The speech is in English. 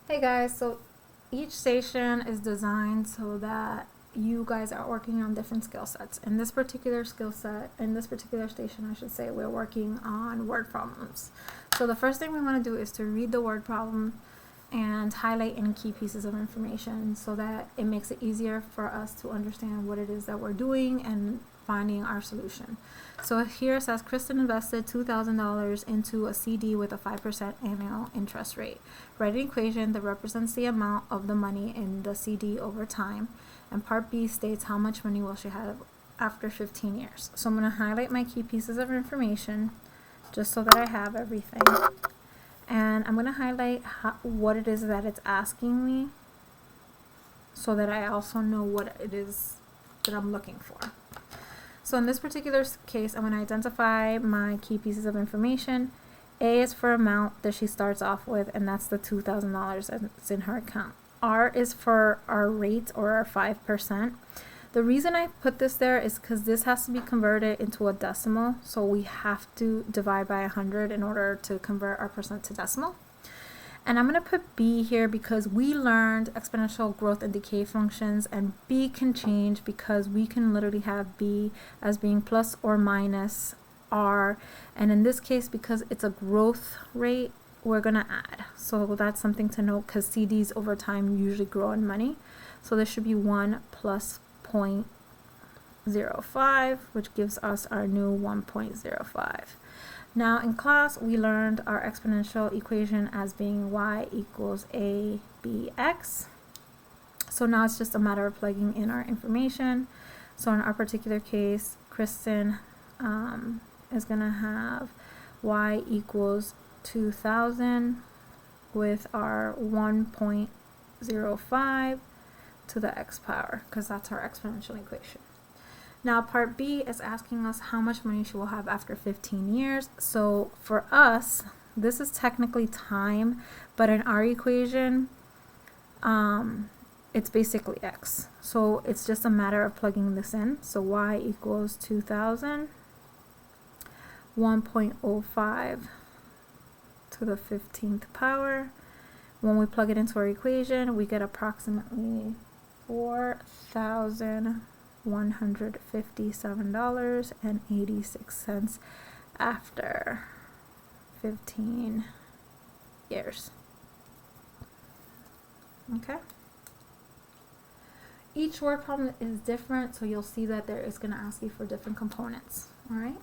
Hey guys, so each station is designed so that you guys are working on different skill sets. In this particular station, I should say, we're working on word problems. So the first thing we want to do is to read the word problem and highlight any key pieces of information so that it makes it easier for us to understand what it is that we're doing and finding our solution. So here it says Kristen invested $2,000 into a CD with a 5% annual interest rate. Write an equation that represents the amount of the money in the CD over time. And part B states how much money will she have after 15 years. So I'm going to highlight my key pieces of information just so that I have everything. And I'm going to highlight what it is that it's asking me so that I also know what it is that I'm looking for. So in this particular case, I'm going to identify my key pieces of information. A is for amount that she starts off with, and that's the $2,000 that's in her account. R is for our rate, or our 5%. The reason I put this there is because this has to be converted into a decimal, so we have to divide by 100 in order to convert our percent to decimal. And I'm going to put B here because we learned exponential growth and decay functions, and B can change because we can literally have B as being plus or minus R. And in this case, because it's a growth rate, we're going to add. So that's something to note because CDs over time usually grow in money. So this should be 1 plus 0.05, which gives us our new 1.05. Now in class, we learned our exponential equation as being y equals abx. So now it's just a matter of plugging in our information. So in our particular case, Kristen is going to have y equals 2,000 with our 1.05 to the x power, because that's our exponential equation. Now part B is asking us how much money she will have after 15 years. So for us, this is technically time, but in our equation, it's basically x. So it's just a matter of plugging this in. So y equals 2,000, 1.05 to the 15th power. When we plug it into our equation, we get approximately $4,157.86 after 15 years. Okay. Each word problem is different, so you'll see that there is going to ask you for different components. All right.